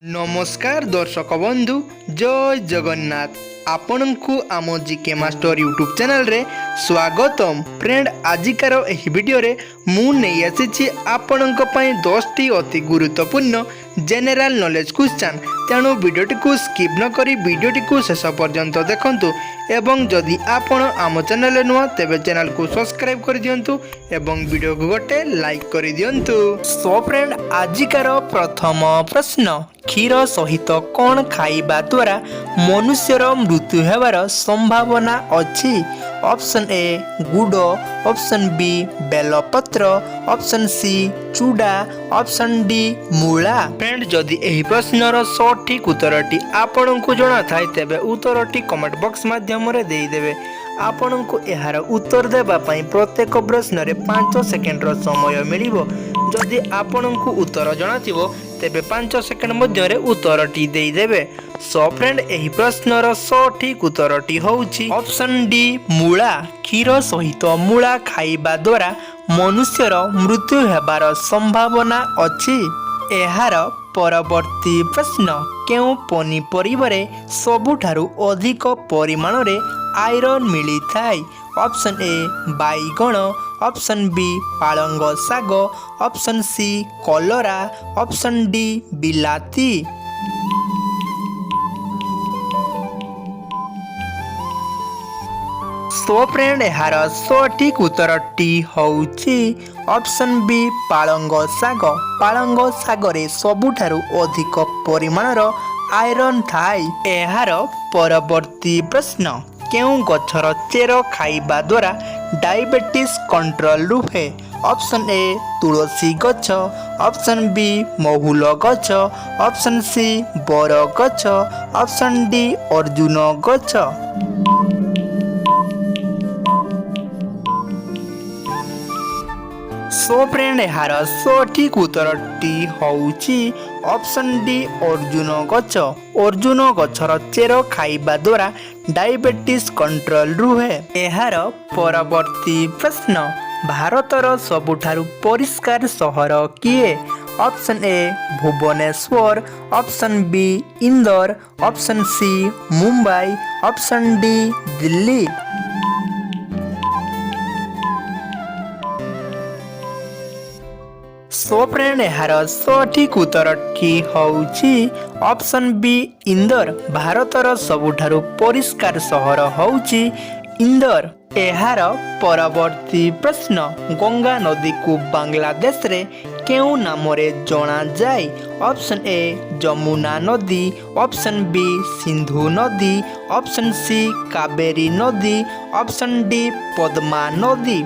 नमस्कार दर्शक बंधु जय जगन्नाथ आपण को आम जीके मास्टर यूट्यूब चैनल रे स्वागतम फ्रेंड आजिकार एही वीडियो रे मु नहीं आसी आपणक पई 10टी अति गुरुत्वपूर्ण जेनेराल नॉलेज क्वेश्चन तेणु वीडियोटी को स्किप न करी वीडियोटी को शेष पर्यंत देखंतु एवं जदि आपण आम चैनल नुआ तेबे चैनल को सब्सक्राइब कर दियंतु एवं वीडियो को गोटे लाइक कर दियंतु। सो फ्रेंड आजिकार प्रथम प्रश्न क्षीर सहित कौन खाइबा द्वारा मनुष्यर मृत्यु हेबार संभावना अछि। ऑप्शन ए गुड़, ऑप्शन बी बेलपत्र, ऑप्शन सी चूड़ा, ऑप्शन डी मूला। फ्रेंड जदि एही प्रश्नर सठिक उत्तरटी आपण को जणा थाए तेबे उत्तरटी कमेंट बॉक्स माध्यम रे देई देबे। आपण को एहार उत्तर देबा पई प्रत्येक प्रश्न रे 5 सेकेंड रो समय मिलिबो। जदि आपण को उत्तर जणा थिबो तेबे 5 सेकेंड मध्य रे उत्तरटी देई देबे। सो फ्रेंड एही प्रश्नर सठिक उत्तरटी होउची ऑप्शन डी मूला। क्षीर सहित मूला खाइबा द्वारा मनुष्यर मृत्यु हेबार संभावना अछि। एहार परवर्ती प्रश्न केउ पनीपरिबारे सबुठारु अधिक परिमाण रे आयरन मिली थाए। ऑप्शन ए बाइगण, ऑप्शन बी पालंग साग, ऑप्शन सी कलरा, ऑप्शन डी बिलाती। सो फ्रेंड यार सठिक उत्तरटी होउची ऑप्शन बी पालंग साग। पालंग सागरे सबुठारु अधिक परिमाणर आयरन थाए। एहार परवर्ती प्रश्न केउ गछर चेर खाइबा द्वारा डायबिटीज कंट्रोल रुहे। ऑप्शन ए तुलसी गछ, ऑप्शन बी महुल गछ, ऑप्शन सी बर गछ, ऑप्शन डी अर्जुन गछ। सो फ्रेंड यार सठिक उत्तरटी होउची ऑप्शन डी अर्जुन गछ। अर्जुन गछर चेर खाइबा द्वारा डायबिटीज कंट्रोल रुहे। एहार परवर्ती प्रश्न भारतर सबुठारु परिष्कार सहर किए। Option A Bhubaneswar, option B Indore, option C Mumbai, option D Delhi. So friend यार सठिक उत्तरटी होउची ऑप्शन बी इंदौर। भारतर सबुठारु परिष्कार सहर होउची इंदौर। एहार परवर्ती प्रश्न गंगा नदी को बांग्लादेश रे केउ नाम रे जणा जाय। ऑप्शन ए जमुना नदी, ऑप्शन बी सिंधु नदी, ऑप्शन सी कावेरी नदी, ऑप्शन डी पद्मा नदी।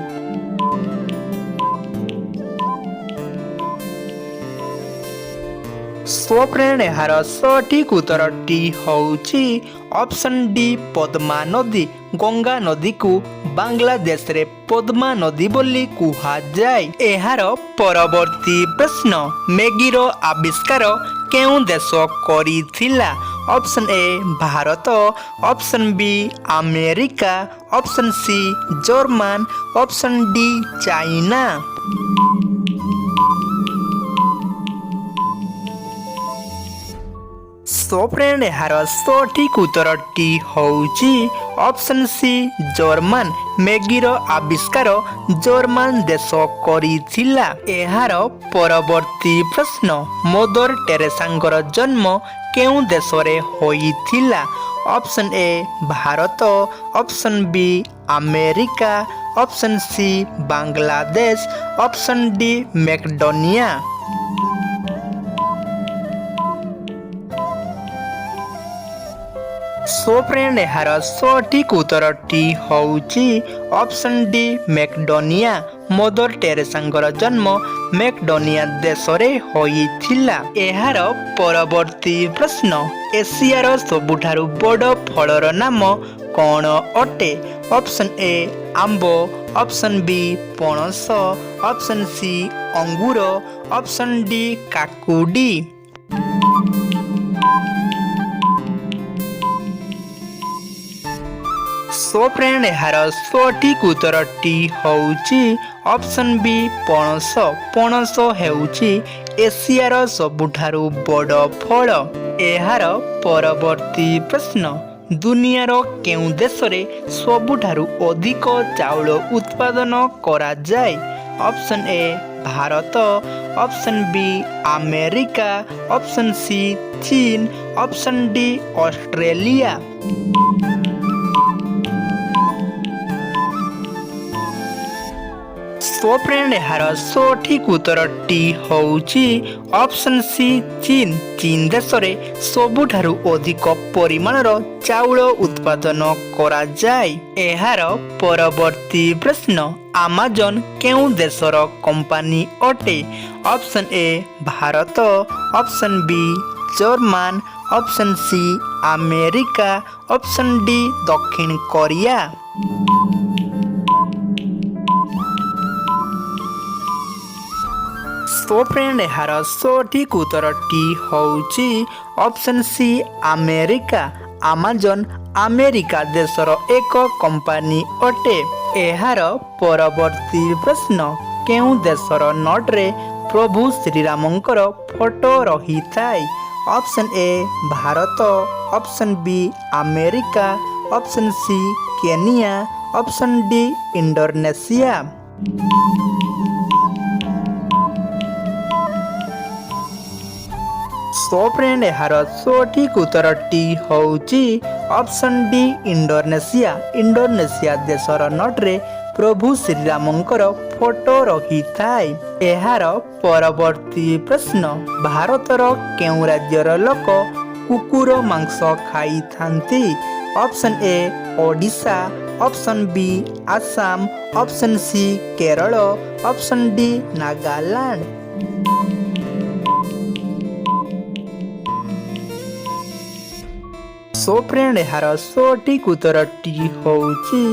सो फ्रेंड यार सठिक उत्तरटी होउची ऑप्शन डी पद्मा नदी। गंगा नदी को बांग्लादेश रे पद्मा नदी बोली कुहा जाय। एहार परवर्ती प्रश्न मैगीर आविष्कार केउ देश करिथिला। Option A Bharat, option B America, option C German, option D China. So friend यार सठिक उत्तरटी होउची ऑप्शन सी जर्मन। मैगीर आविष्कार जर्मन देश करिथिला। एहार परवर्ती प्रश्न मदर टेरेसांगर जन्म केउ देश रे होइथिला। Option A Bharat, option B America, option C Bangladesh, option D Macedonia. So friend यार सठिक उत्तरटी होउची ऑप्शन डी मैकेडोनिया। मदर टेरेसांगर जन्म मैकेडोनिया देश रे होइथिला। एहार परवर्ती प्रश्न एशियार सबुठारु बड़ फलर नाम कौन अटे। ऑप्शन ए आंबो, ऑप्शन बी पणस, ऑप्शन सी अंगूर, ऑप्शन डी काकुडी। सो फ्रेंड यार सठिक उत्तरटी होउची ऑप्शन बी पणस। पणस हेउची एशियार सबुठारु बड़ फल। एहार परवर्ती प्रश्न दुनियार केउं देश रे सबुठारु अधिक चाउल उत्पादन करा जाय? Option A Bharat, option B America, option C चीन, option D Australia. So friend यार सठिक उत्तरटी होउची ऑप्शन सी चीन। चीन देश रे सबुठारु अधिक परिमाणर चाउल उत्पादन करा जाय। एहार परवर्ती प्रश्न अमेजन केउं देशर कंपनी अटे? Option A Bharat, option B German, option C America, option D दक्षिण कोरिया। सो फ्रेंड यार सठिक उत्तरटी होउची option C America. Amazon America देशर एक कंपनी अटे। एहार परवर्ती प्रश्न केउं देशर नोट रे प्रभु श्रीरामंकर फोटो रही थाए? Option A Bharat, option B America, option C Kenya, option D Indonesia. So friend यार सठिक उत्तरटी होउची ऑप्शन डी इंडोनेशिया। इंडोनेशिया देशर नोट रे प्रभु श्रीरामंकर फोटो रही थाए। एहार परवर्ती प्रश्न भारतर केउं राज्यर लोक कुकुर मांस खाई थांती? Option A Odisha, option B Assam, option C Kerala, option D Nagaland. So friend यार सठिक उत्तरटी होउची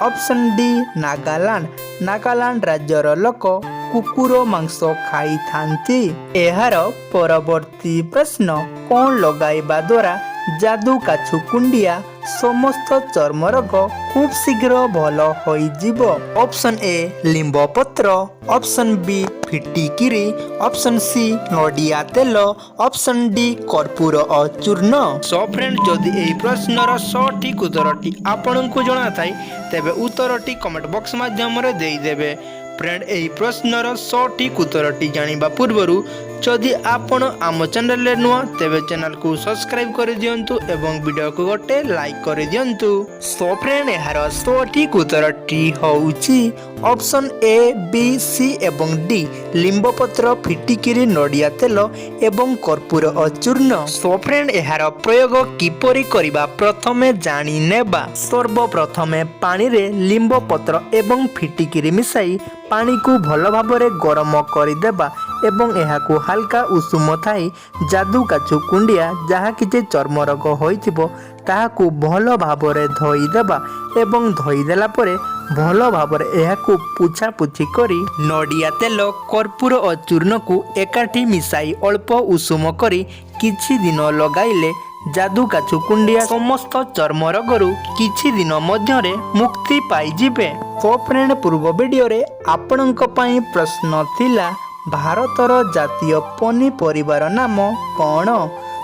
ऑप्शन डी नागालैंड। नागालैंड राज्यर लोक कुकुर मांस खाई थांती। एहार परवर्ती प्रश्न कौन लगाइबा द्वारा जादू काछु कुंडिया समस्त चर्म रोग खूब शीघ्र भल होई जीवो? ऑप्शन ए लिंब पत्र, ऑप्शन बी फिटिकिरी, ऑप्शन सी नडिया तेल, ऑप्शन डी कर्पूर चूर्ण। सो फ्रेंड जदि एही प्रश्नर सठिक उत्तरटी आपनकु जणा थाई तेबे उत्तरटी कमेंट बॉक्स माध्यम रे देई देबे। फ्रेंड एही प्रश्नर सठिक उत्तरटी जानिबा पूर्वरु जदि आपण आम चैनल रे नुआ तेबे चैनल को सब्सक्राइब कर दियंतु एवं वीडियो को गोटे लाइक कर दियंतु। सो फ्रेंड यार सठिक उत्तरटी होउची ऑप्शन ए बी सी एवं डी लिंब पत्र फिटिकिरी नडिया तेल एवं कर्पूर चूर्ण। सो फ्रेंड यार प्रयोग किपरि करिबा प्रथमे जानि नेबा। सर्वप्रथमे पानी रे लिंब पत्र एवं फिटिकिरी मिसाई पानी को भल भाबरे गरम करिदेबा एवं एहाकु हल्का उषुम थाई जादू काछु कुंडिया जहा किछि चर्म रोग होइथिबो ताहाकु भल भाबरे धोई देबा एवं धोई देला परे भल भाबरे एहाकु पुछा पुछि करी नडिया तेल कर्पूर और चूर्ण को एकाठी मिसाई अल्प उषुम करी किछि दिन लगाइले जादू काछु कुंडिया समस्त चर्म रोगरु किछि दिन मध्यरे मुक्ति पाई जिबे। तो फ्रेंड पूर्व वीडियो रे आपनक पई प्रश्न थिला भारतर जातीय पनीपरिबार नाम कौन?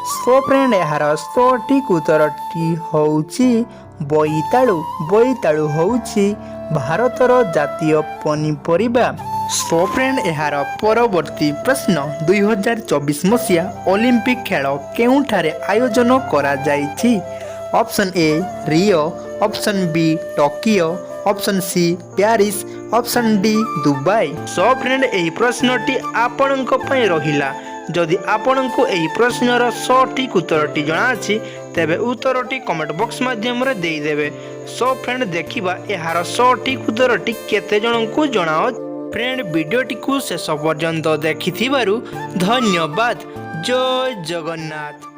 सो फ्रेंड यार सठिक उत्तरटी होउची बोईतालु। बोईतालु होउची भारतर जातीय पनीपरिबा। सो फ्रेंड यार परवर्ती प्रश्न 2024 मसिया ओलंपिक खेल केउठारे आयोजन करा जायछि? Option A Rio, option B Tokyo, option C Paris, option D Dubai. So friend एही प्रश्नटी आपनक पई रहिला। जदि आपनकु एही प्रश्नर सठिक उत्तरटी जणा अछि तेबे उत्तरटी कमेंट बॉक्स माध्यम रे देई देबे। सो फ्रेंड देखिबा एहार सठिक उत्तरटी केते जनकु जणाओ। फ्रेंड वीडियोटी को शेष पर्यंत देखिथिबारु धन्यवाद। जय जगन्नाथ।